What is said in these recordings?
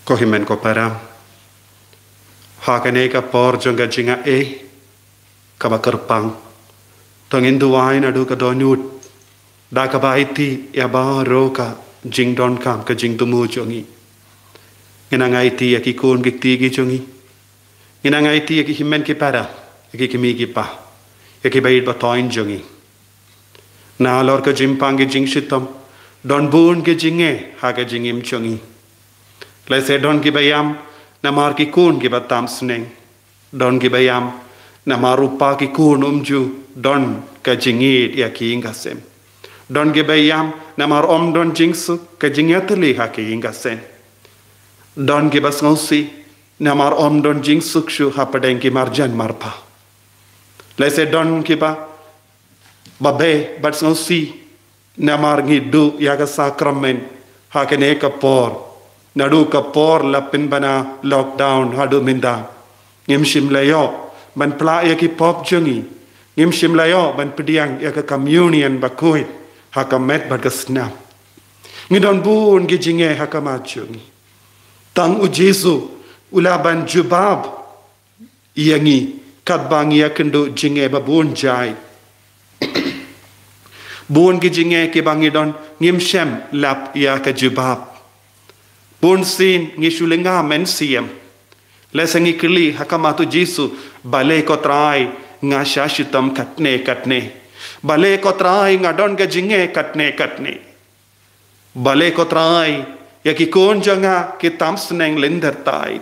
ko himen ko para hakane ka por jonga jinga ka bakarpang tongin duwai na du ka donut da ka baiti ya ba ro ka jing don kam ka jing tumu jongi ngina ngai ti ya ki kun ki ti gi jongi ngina ngai ti ya ki himen ki para ya ki mi ki pa ya ki bait ba toin jongi na lor ka jimpang ki jing shitam don bun ki jinge ha ka jingim jongi le se don ki bayam na mar ki kun ki batam sneng don ki bayam na marupa ki kun umju don ka jingit ya ki ingasem don ki bayam na mar om don jingsu ka jingyatli ha ki ingasem don ki bas ngausi na mar om don jingsuk shu ha padeng ki marjan marpa le se don ki ba babe bas ngausi na mar ngidu ya ka sakramen ha ke ne ka por nadu ka por lapin bana lockdown hadu minda ngim shim layo ban pla ya ki pop jungi ngim shim layo ban pediang ya ka communion bakui ha ka met bat ka snap ngidon bun gi jinge ha ka ma jungi tang u jesu ula ban jubab yangi kat bang ya kendo jinge ba bun jai bun gi jinge ki bangidon ngim shem lap ya ka jubab bun sin ngi shulinga men siem lesangi kili hakamatu jisu bale ko trai nga shashitam katne bale ko trai nga don ga jinge katne bale ko trai ya ki kon janga ki tam sneng linder tai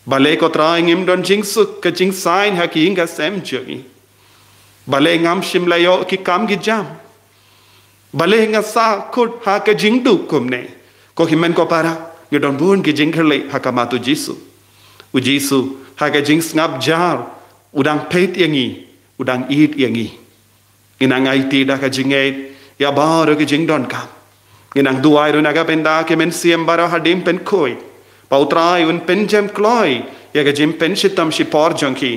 bale ko trai ngim don jingsu ka jing sign ha ki inga sem jungi bale ngam shim layo ki kam gi jam bale nga sa kut ha ka jing du kumne ko himen ko para ngidon bun ki jingkerle hakamatu jisu u jisu haga jing ngap jar udang peit yangi udang eat yangi inang IT da ka jinge ya bar ki jing don kam inang duai ru naga penda ke men siem bara hadim pen koi pautrai un pen jam kloi ya ga jim pen shitam shi por jonki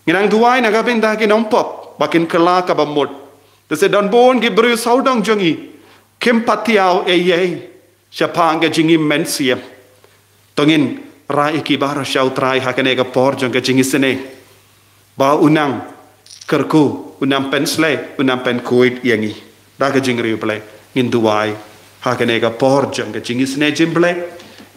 inang duai naga penda ke nom pop bakin kala ka bamut de se don bon gi bru saudong jongi kim patiao ye Siapang ka jingi mensiem tongin rai ki bara shau trai hakane ka por jong ka jingi sene ba unang kerku unang pensle unang pen kuit yangi da ka jingri ple in duai hakane ka por jong ka jingi sene jimble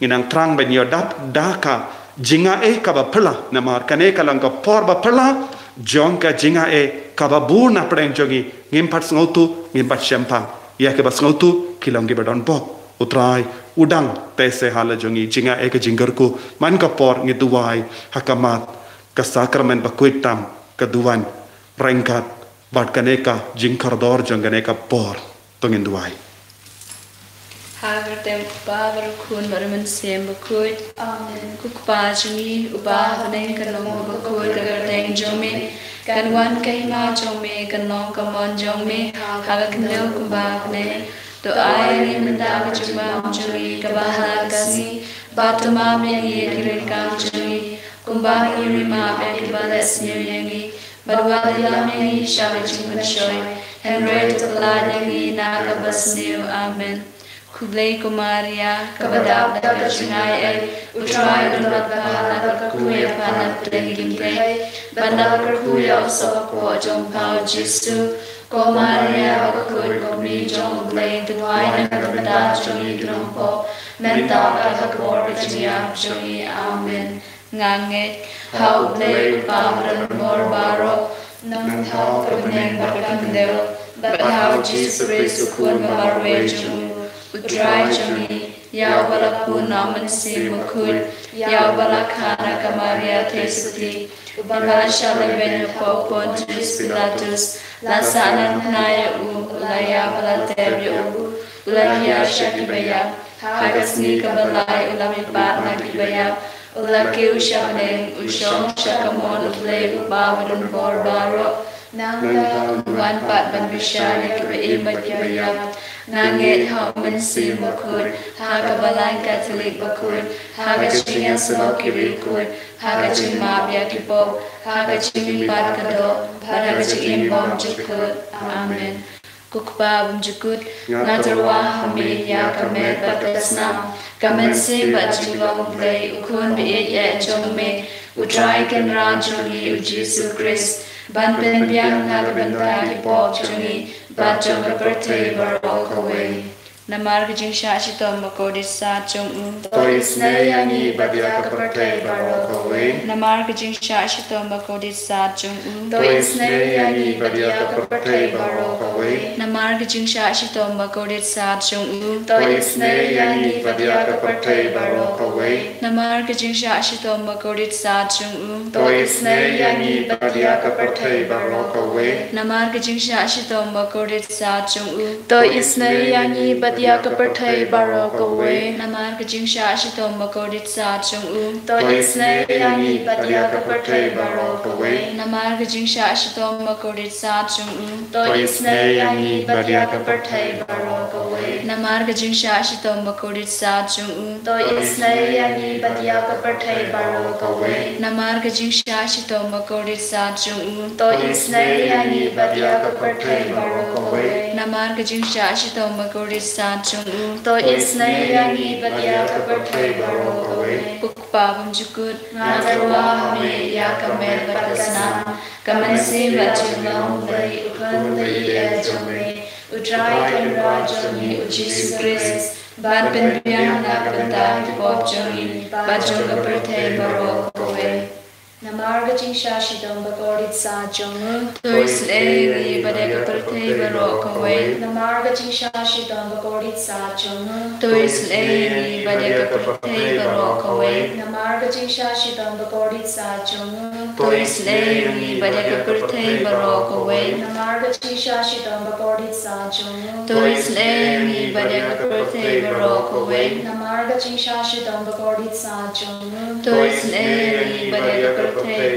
inang trang ben yo dat daka jinga ka ba pela namar kane ka lang ka por ba pela jong ka jinga ka ba bu na preng jongi ngim pat ngautu ngim pat champang ya ke ba ngautu kilong gi ba don pok utrai udang tese hala jongi jinga eka jingarku man ka por ngi duwai hakamat ka sakramen bakuitam ka duwan rengkat bat kaneka jingkardor janganeka por tongin duwai Hagar tem babar kun baraman sem bakuit amen kukpa jingi uba hanen kanong bakuit agar teng jome kanwan kahima jome kanong kamon jome hagar kanel kumba hanen to ai minda chuma juri kabahala kasi batuma me ye kirika juri kumba yuri ma be kibalas nyangi badwa la me shawe chuma shoy henry to la nyangi na kabasniu amen kublai kumaria kabada da jingai ai utrai dunat bahala kuya panat tengim kai bandal kuya so ko jom pau jisu Komaria bakul komi jong blay tuwai na kabada jongi grompo menta kakakor kachia jongi amen ngange hau blay pamran bor baro nang hau kabneng bakandel but hau jis resu kun mamarwe jongi utrai jongi yau balakun naman si mukul yau balakana kamaria tesuti ubala shalaben ko pontus pilatus lasanan naya ulaya balateria ulaya shakibaya hagasni kabalai ulami patna kibaya ulaki ushameng ushong shakamon ulay ubawidun borbaro nanga wan pat banbishari kibaim kibaya nangit hauman si makul hagabalay katolik bakul hagachingan smoky kul hagachin mabya kipo hagachin pat kado hagachin bom jukul amen Kukpa bumjukut Ngatarwa hami ya kamet batasnam Kamet sim bajilong play ukun bi e jome Utrai kan rajoni ujisu Christ Ban pen biang nagabanda ki pop jongi Bajong kaperte barokawe Namar kajing syashitom makodis sa chung Tois ne yangi badia kaparte barokawe Namar kajing syashitom makodis sa chung Tois ne yangi badia kaparte barokawe Namar kajing syashitom makodis sa chung Tois ne yangi badia kaparte barokawe Namar kajing syashitom makodis sa chung Tois ne yangi badia kaparte barokawe Namar kajing syashitom makodis sa chung Tois ne yangi badia kaparthai barokawe Namar kajing syashitom makodis sa chung Tois ne yangi badia kaparthai barokawe Namar kajing syashitom makodis sa chung Tois ne yangi badia kaparthai barokawe Namar kajing syashitom makodis sa chung Tois ne yangi badia kaparthai barokawe Namar kajing syashitom makodis sa chung Tois ne yangi badia kaparthai barokawe Namar kajing syashitom makodis sa chung Tois ne yangi badia kaparthai barokawe Kukpa bumjukut Ngatarwa hami ya kamet batasnam Kamet sim bajilong play ukun bi e jome Utrai kan rajoni ujisu Christ Ban pen biang nagabanda ki pop jongi Bajong kaperte barokawe Namar kajing syashitom makodis sa chung Tois ne bade kaperte barokawe Namar kajing syashitom makodis sa chung Tois ne bade kaperte barokawe Namar kajing syashitom makodis sa chung Tois ne bade kaperte barokawe Namar kajing syashitom makodis sa chung Tois ne bade kaperte barokawe Namar kajing syashitom makodis sa chung Tois ne bade kaperte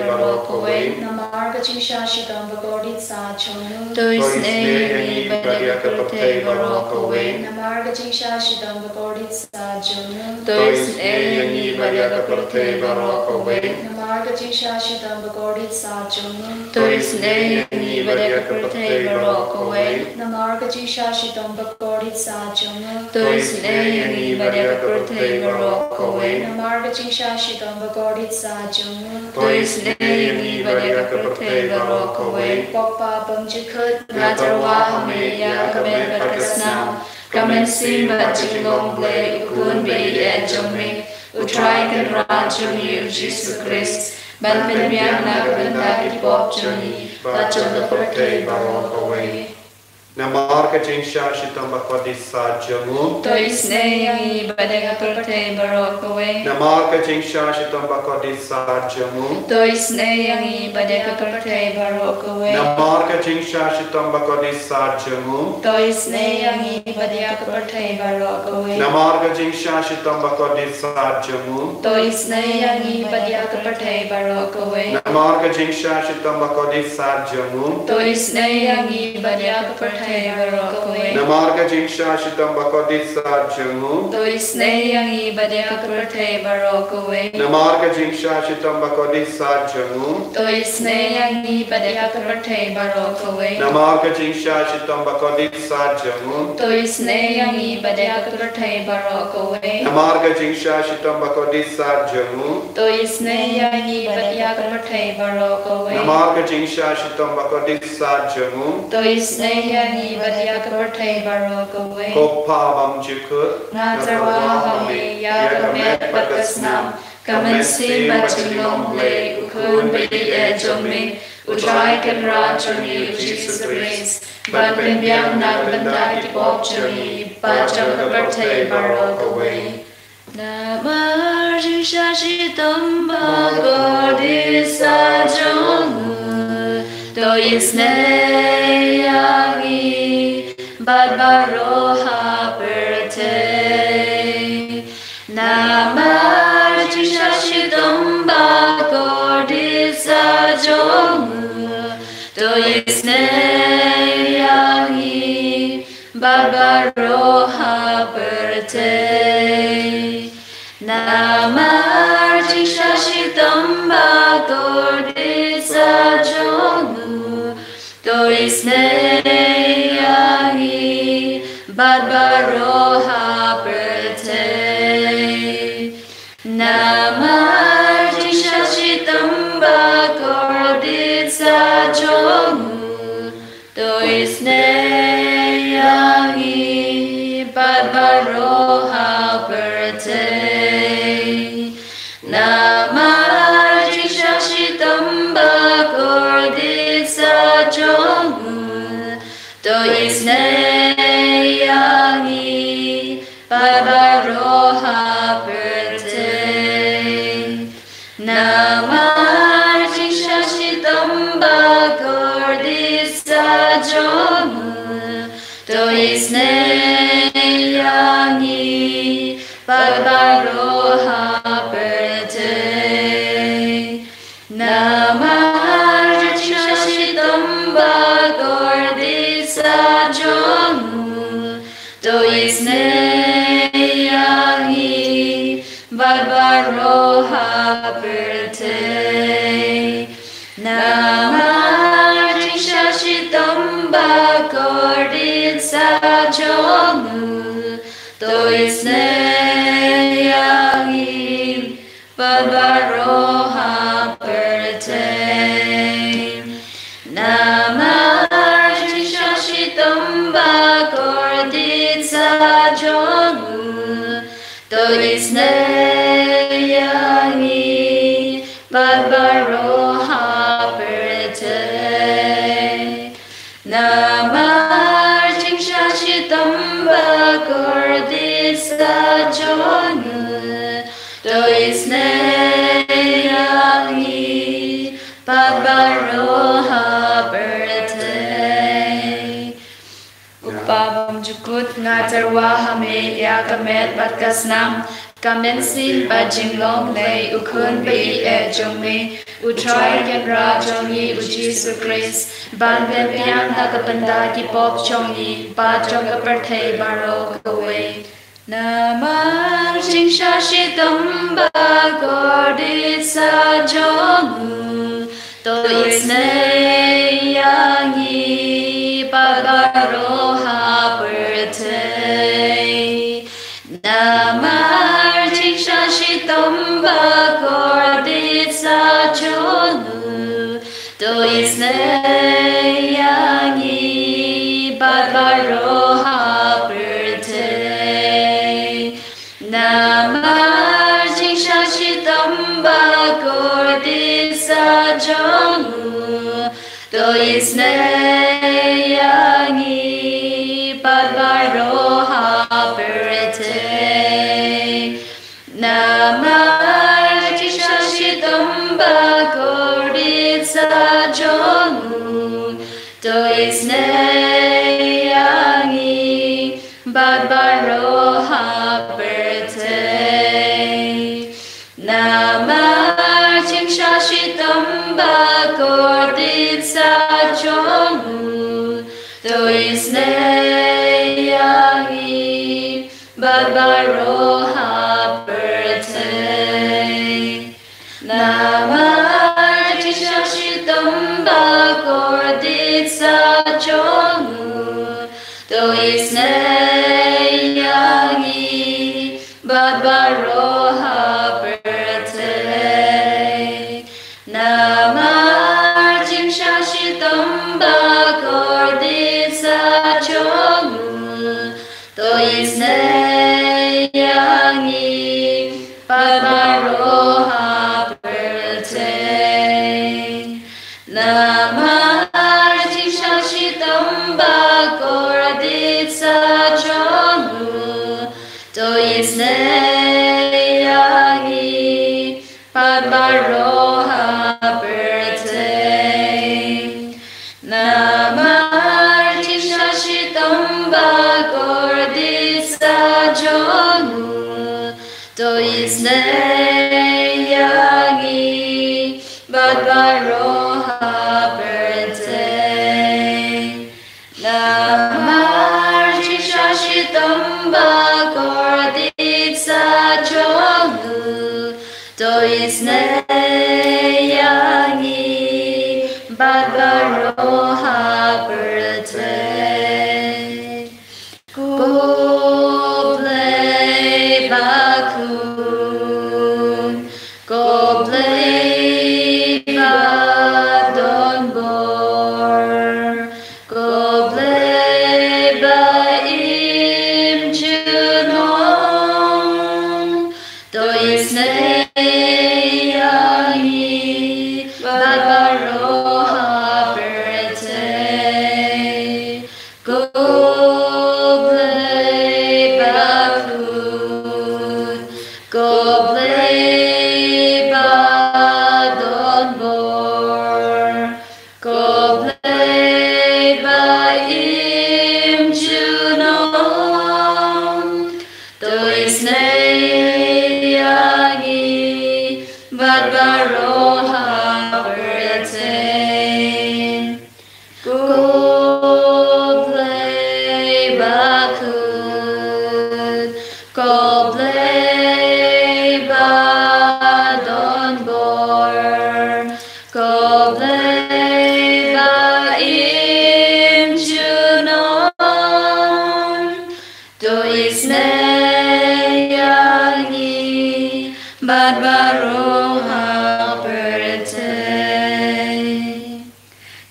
barokawe Namar kajing syashitom makodis sa chung Tois ne bade kaperte barokawe Namar kajing syashitom makodis sa chung Tois ne bade kaperte barokawe Namar kajing syashitom makodis sa chung Tois ne bade kaperte barokawe Namar kajing syashitom makodis sa chung Tois ne bade kaperte barokawe Namar kajing syashitom makodis sa chung Tois ne bade kaperte barokawe Pokpa bumjukut Ngatarwa hami ya kamet batasnam Kamet sim bajilong play ukun bi e jome Utrai kan rajoni ujisu Christ Ban pen biang nagabanda ki pop jongi Bajong kaperte barokawe Namar kajing syashitom makodis sa chung Tois ne bade kaperte barokawe Namar kajing syashitom makodis sa chung Tois ne bade kaperte barokawe Namar kajing syashitom makodis sa chung Tois ne bade kaperte barokawe Namar kajing syashitom makodis sa chung Tois ne bade kaperte barokawe Namar kajing syashitom makodis sa chung Tois ne bade kaperte barokawe Namar kajing syashitom makodis sa chung Tois ne bade kaperte barokawe Namar kajing syashitom makodis sa chung Tois ne bade kaperte barokawe Namar kajing syashitom makodis sa chung Tois ne bade kaperte barokawe Namar kajing syashitom makodis sa chung Tois ne bade kaperte barokawe Namar kajing syashitom makodis sa chung Tois ne bade kaperte barokawe Koppa bumjukut Ngatarwa hami ya kamet batasnam Kamet sim bajilong play ukun bi e jome Utrai kan rajoni ujisu Christ Ban pen biang nagabanda ki pop jongi Bajong kaperte barokawe Namar kajing syashitom makodis sa chung Tois ne yangi Baroha perte Namar kajing syashitom makodis sa chung Tois ne yangi Baroha perte Namar kajing syashitom makodis sa chung Tois ne yangi Barbaroha Brate Namarti Shashitamba Korditsa Jomu Doisne Yangi Barbaroha Brate Namarti Shashitamba Korditsa Jomu Doisne Yangi Barbaroha Brate Namarti Shashitamba Korditsa Jomu Doisne Yangi Barbaroha Brate Namarti Shashitamba Korditsa Jomu Doisne Yangi Barbaroha Brate Namarti Shashitamba Korditsa Jomu Doisne Yangi Barbaroha Brate Namarti Shashitamba Korditsa Jomu Doisne Yangi Barbaroha Brate Namarti Shashitamba Korditsa Jomu Doisne Yangi Barbaroha Brate Upabam Jukut Ngatarwa Hame Yakamet Batkasnam Kamensin Bajinglong Lay Ukun Bi Ejongme Utrai Yanra Jongi Ujisu Chris Banben Pian Nakapanda Kipop Chongi Bajong Aperte Barok Away Namarti Shashitamba Korditsa Jomu Doisne Yangi Barbaroha Brate Namarti Shashitamba Korditsa Jomu Doisne Yangi Barbaroha Brate Namarti Shashitamba Korditsa Jomu Doisne Yangi Barbaroha Brate Namarti Shashitamba Korditsa Jomu Doisne Yangi Barbaroha Brate Namarti Shashitamba Korditsa Jomu Doisne Yangi Barbaroha Brate Namarti Shashitamba Korditsa Jomu Doisne Yangi Barbaroha Brate Namarti Shashitamba Korditsa Jomu Doisne Yangi Barbaroha Brate Namarti Shashitamba Korditsa Jomu Doisne Yangi Barbaroha Brate Namarti Shashitamba Korditsa Jomu Doisne Yangi Barbaroha Brate Namarti Shashitamba Korditsa Jomu Doisne Yangi Barbaroha Brate khut ko blei ba don bor ko blei ba im junon to isne yangi bad barong ha perte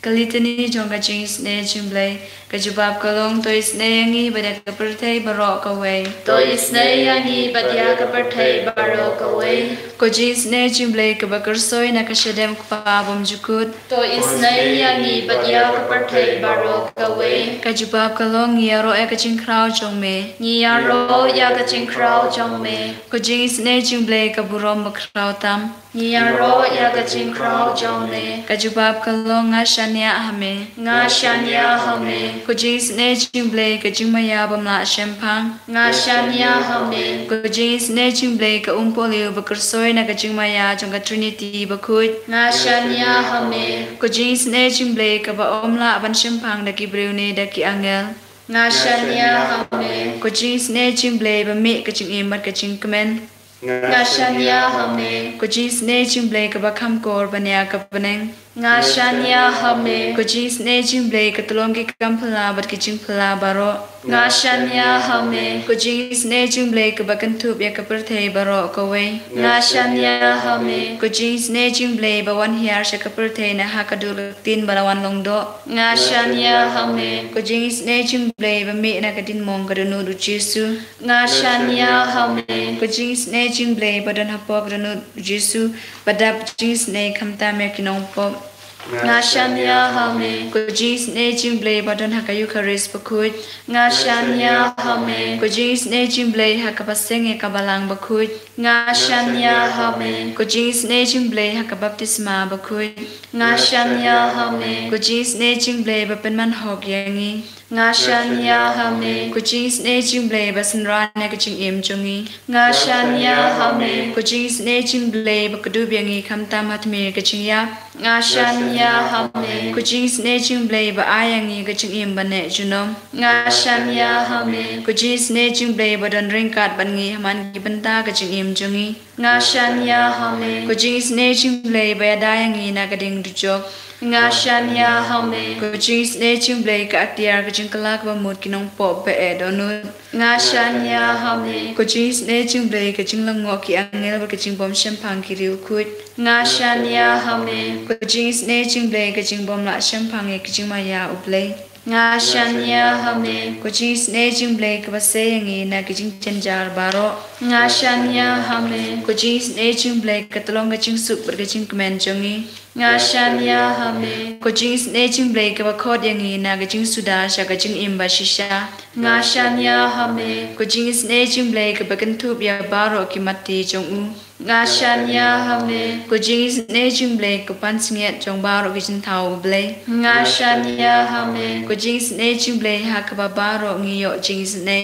kalitani jonga jings ne jimblay kajubab kalong to isne yangi bada kaperthai barok away to isne yangi badya kaperthai barok away ko jings ne jimblay kabakar soy na kashadem kpabom jukut to isne yangi badya kaperthai barok away kajubab kalong yaro ekaching kraw jongme niyaro ya kaching kraw jongme ko jings ne jimblay kaburom kraw tam niyaro ya kaching kraw jongme kajubab kalong ashania hame nga shanya hame ko jings ne jimblay kajimaya bamla shempang nga shanya hame ko jings ne jimblay ka umpolio bakar soy na kajimaya jonga trinity bakut nga shanya hame ko jings ne jimblay ka ba omla ban shempang da ki breune da ki angel nga shanya hame ko jings ne jimblay ba me kajing imat kajing kemen nga shanya hame ko jings ne jimblay ka ba kham kor banya ka baneng nga shanya hame ko jings ne jimblay ka tolong ki kam phala bat ki jing phala baro nga shanya hame ko jings ne jimblay ka ba kan thup ya ka perthai baro ko we nga shanya hame ko jings ne jimblay ba wan hiar sha ka perthai na ha ka dur tin barawan longdo nga shanya hame ko jings ne jimblay ba me na ka din mong ka nu du jesu nga shanya hame ko jings ne jimblay ba dan hapok nu jesu badap jings ne khamta me kinong pop nga shanya hame ko jings ne jimblay ba dan hakayu kharis bakut nga shanya hame ko jings ne jimblay hakapaseng e kabalang bakut nga shanya hame ko jings ne jimblay hakabaptisma bakut nga shanya hame ko jings ne jimblay ba penman hok yangi nga shanya hame ko jings ne jimblay ba sanra na ka jing im chungi nga shanya hame ko jings ne jimblay ba kadu byangi khamta matme ka jing ya nga shanya hame ko jings ne jimblay ba ayangi ka jing im bane junom nga shanya hame ko jings ne jimblay ba dan ringkat bangi haman gi banta ka jing im chungi nga shanya hame ko jings ne jimblay ba dayangi na ka ding du jok nga shanya hame ko jings ne jimblay ka atiar ka jing kalak ba mut kinong pop pe e donut nga shanya hame ko jings ne jimblay ka jing lango ki angel ba ka jing bom shempang ki riu kut nga shanya hame ko jings ne jimblay ka jing bom la shempang e ki jing maya uplay nga shanya hame ko jings ne jimblay ka ba seyangi na ki jing chenjar baro nga shanya hame ko jings ne jimblay ka tolong ka jing sup ka jing kemen chongi nga shanya hame ko jings ne jimblay ka ba khot yangi na ka jing suda sha ka jing imba shisha nga shanya hame ko jings ne jimblay ka ba kan thup ya baro ki mati chong u nga shanya hame ko jings ne jimblay ka pan singet chong baro ki jing thau blay nga shanya hame ko jings ne jimblay ha ka ba baro ngi yo jings ne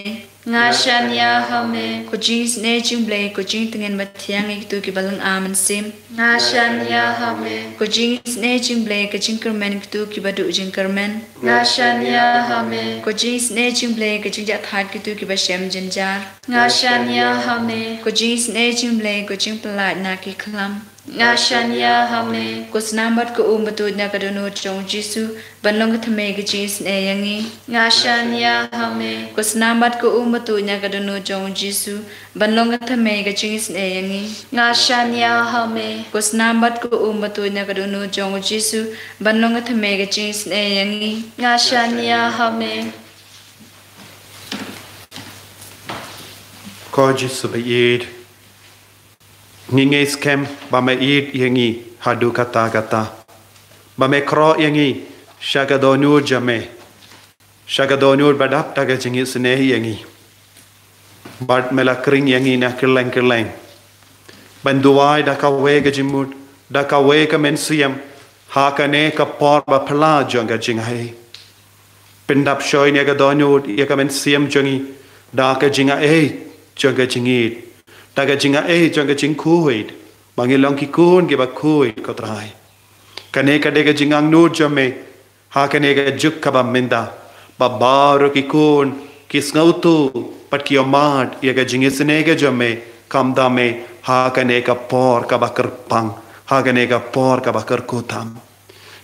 nga shanya hame ko jings ne jimblay ko jing tengen ba thiang ik tu ki balang aman sim nga shanya hame ko jings ne jimblay ka jing kermen ki tu ki ba du jing kermen nga shanya hame ko jings ne jimblay ka jing ja that ki tu ki ba shem jinjar nga shanya hame ko jings ne jimblay ko jing plat na ki khlam nga shanya hame ko snambat ko batu na ka dono chong jisu banlong ka thame ki jings ne yangi nga shanya hame ko snambat ko batu na ka dono chong jisu banlong ka thame ki jings ne yangi nga shanya hame ko snambat ko batu na ka dono chong jisu banlong ka thame ki jings ne yangi nga shanya hame ko jisu ba yid nginge skem ba me yid yangi hadu kata kata ba me kro yangi shagadonu jame shagadonu badap taga jingi sne yangi bad mela kring yangi na kirleng banduai da ka wega jimut da ka wega mensiam ha ka ne ka por ba pla jonga jingai pendap shoy ne ga donu ya ka mensiam jongi da ka jinga jonga jingit taga jinga jonga jing kuid bangi long ki kun ge ba kuid ko trai kane ka de ga jingang nu jame ha kane ga juk ka ba minda ba baru ki kun kis ngautu pat ki omad ya ga jingisne ga jame kam dame ha kane ka por ka bakar pang ha kane ka por ka bakar kutam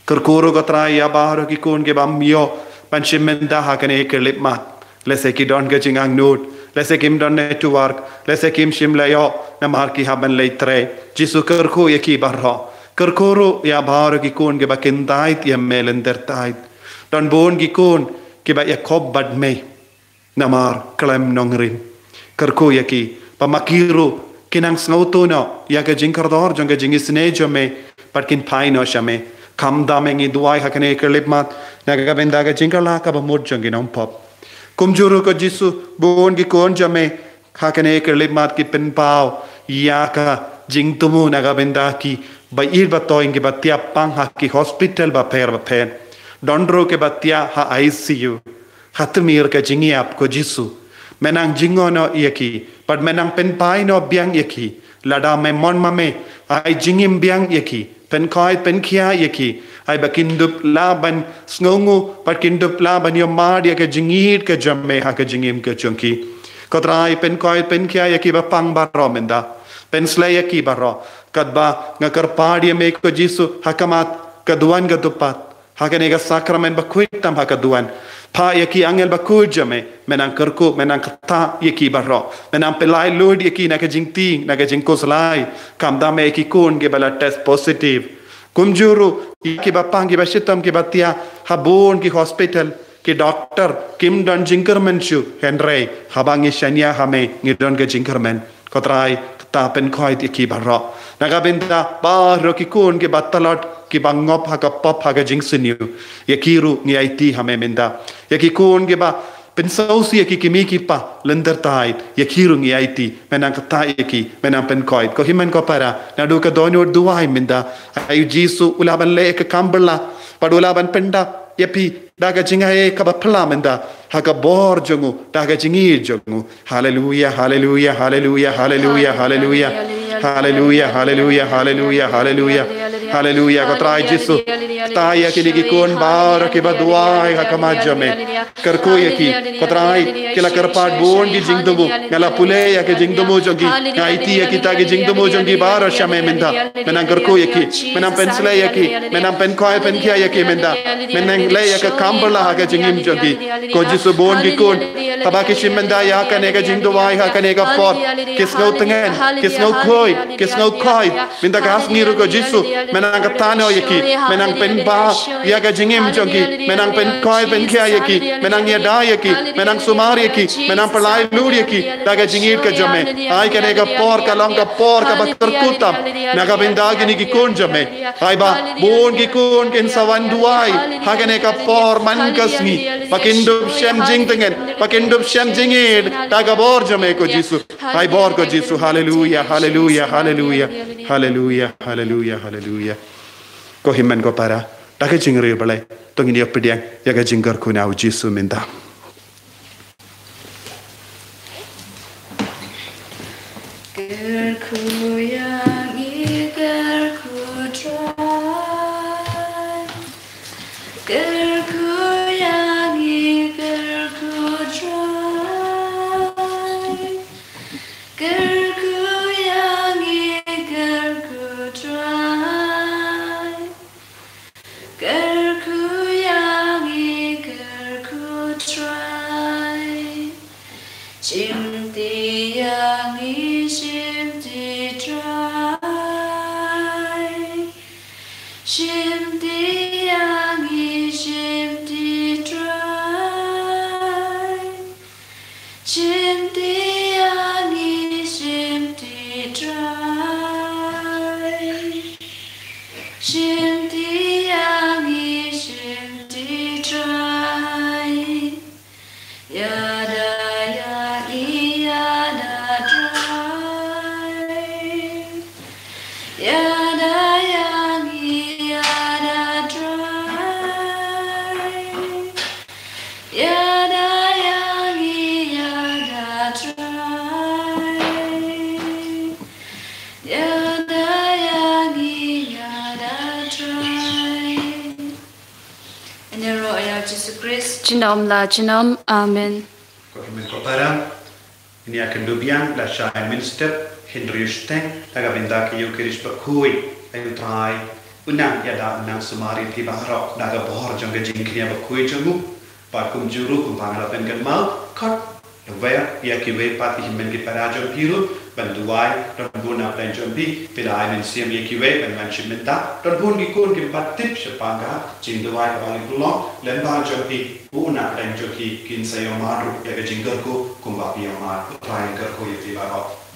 kerkuru ko trai ya baharo ki kun ke bam yo pan shimenda ha kane ke lipmat lese ki don ga jingang nut lese kim don network lese kim shimla yo na mar ki haban leitre jisu kerku ya ki barho kerkuru ya baharo ki kun ke bakin tait ya melender tait don bon ki kun ke ba ya kob bad me namar klem nongrin kerku ya ki pamakiru kinang snauto no ya ga jingkardor jong ga jingisne jome patkin paino shame kam damengi duai hakane kelipmat naga benda ga jingkala ka bamud jong ginom pop kumjuru ko jisu bon gi kon jame hakane kelipmat ki pen pau ya ka jingtumu naga benda ki ba ir ba toing ki batia pang ha ki hospital ba pen dondro ke batia ha ICU hatmir ka jingi ap ko jisu menang jingono yaki but menang pen pai no biang yaki lada me mon mame ai jingim biang yaki pen koi pen kia yaki ai bakindup laban sngongu bakindup laban yo mad yake jingit ke jamme ha ke jingim ke chunki kotrai pen koi pen kia yaki ba pang baro menda pen slay yaki baro kadba ngakar padi me ko jisu hakamat kaduan gadupat hakane ga sakramen ba kuitam hakaduan pa yaki angel bakujame menang kerku menang kata yaki barro menang pelai lord yaki naga jingting naga jingkoslai kam dame yaki kun ge bala test positive kumjuru yaki bapang ge bashitam ge batia habon ki hospital ki doctor kim don jinkermen shu henry habangi shania hame ngidon ge jinkermen kotrai ta pen khoi yaki barro naga benda ba ro ki kun ge batalot ki bangop haga pop haga jingsinu yakiru ni IT hame menda yaki kun ge ba pensausi yaki kimi ki pa lender tai yakiru ni IT menang kata yaki menang pen koit ko himen ko para nadu ka donor duai menda ayu jisu ulaban le ka kambala padulaban penda yapi daga jingae ka ba pla menda haga bor jongu daga jingi jongu hallelujah hallelujah hallelujah hallelujah hallelujah hallelujah hallelujah hallelujah hallelujah hallelujah ko trai jisu taya ki ligi kon bar ke baduai hakamajame karko yaki ko trai kila karpat bon gi jingdumu ngala pule ya ke jingdumu jongi ngaiti ya kita ge jingdumu jongi bar shame menda menang karko yaki menang pensle yaki menang pen koi pen kia yaki menda menang le ya ke kambala ha ke jingim jongi ko jisu bon gi kon tabaki shimenda ya ka ne ge jingduai ha ka ne ga pot kisno tengen kisno koi kisno koi minda gas niru ko jisu menang katano yaki menang pen ba ya ga jingim jongi menang pen koi pen kia yaki menang ya da yaki menang sumar yaki menang pelai lur yaki daga jingir ka jame ai kane ga por ka bakar kutam naga benda gini ki kon jame ai ba bon ki kon ken sawan duai ha kane ka por man kasni pakindup shem jing tengen pakindup shem jingir daga bor jame ko jisu ai bor ko jisu hallelujah hallelujah hallelujah hallelujah hallelujah hallelujah ko himmen ko para daga jingri balai tongini opediang yaga jinggar ko na jisu minda gerku yang gerku try gerku yang gerku try gerku yang gerku try gerku yang gerku try chimti yang chimti try chimti yang chimti try chimti yang chimti try chimti yang chimti try yada yada try yada yada try yada yada try yada yada try in the royal Jesus Christ Jinom la jinom amen Parang ini akan dubiang la Shai Minister Henry Steng laga benda ke Eucharis bakui ayu try unang yada unang sumari ti bahro daga bohor jong ke jingkria bakui jongu pakum juru kumpangala pengen mal kot Where ia kiwe pati himen ki parajon piru banduai don buna plan jombi pila ainin siam ia kiwe ban manchimenta don bun ki kun ki patip sepanga jingduai kawali kulong lemba jombi buna plan joki kin sayo maru ya jinggerku kumbapi amar utrain gerku yati baro